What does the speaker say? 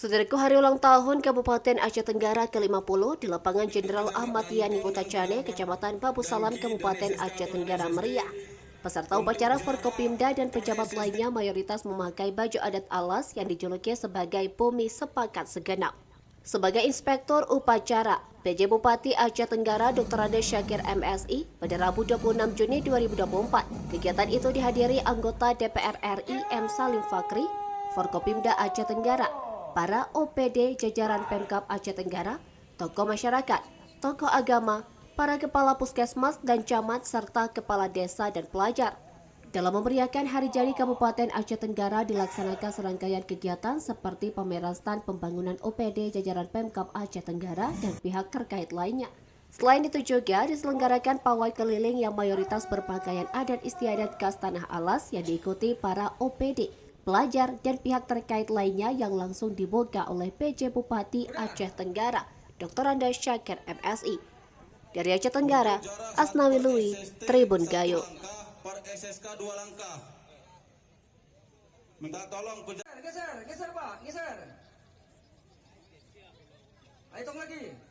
Saudaraku, hari ulang tahun Kabupaten Aceh Tenggara ke-50 di lapangan Jenderal Ahmad Yani Kota Cane, Kecamatan Babu Salam, Kabupaten Aceh Tenggara meriah. Peserta upacara Forkopimda dan pejabat lainnya mayoritas memakai baju adat alas yang dijuluki sebagai Bumi Sepakat Segenap. Sebagai inspektur upacara, PJ Bupati Aceh Tenggara Dr. Ade Syakir MSI pada Rabu 26 Juni 2024. Kegiatan itu dihadiri anggota DPR RI M. Salim Fakri, Forkopimda Aceh Tenggara, para OPD jajaran Pemkab Aceh Tenggara, tokoh masyarakat, tokoh agama, para kepala puskesmas dan camat, serta kepala desa dan pelajar. Dalam memeriahkan Hari Jadi Kabupaten Aceh Tenggara dilaksanakan serangkaian kegiatan seperti pameran stand pembangunan OPD jajaran Pemkab Aceh Tenggara dan pihak terkait lainnya. Selain itu juga diselenggarakan pawai keliling yang mayoritas berpakaian adat istiadat khas Tanah Alas yang diikuti para OPD, pelajar, dan pihak terkait lainnya yang langsung dibuka oleh PJ Bupati Aceh Tenggara, Dr. Ade Syakir MSI. Dari Aceh Tenggara, Asnawi Lui, Tribun Gayo. Per SSK 2 langkah. Minta tolong geser Pak, geser. Hitung lagi.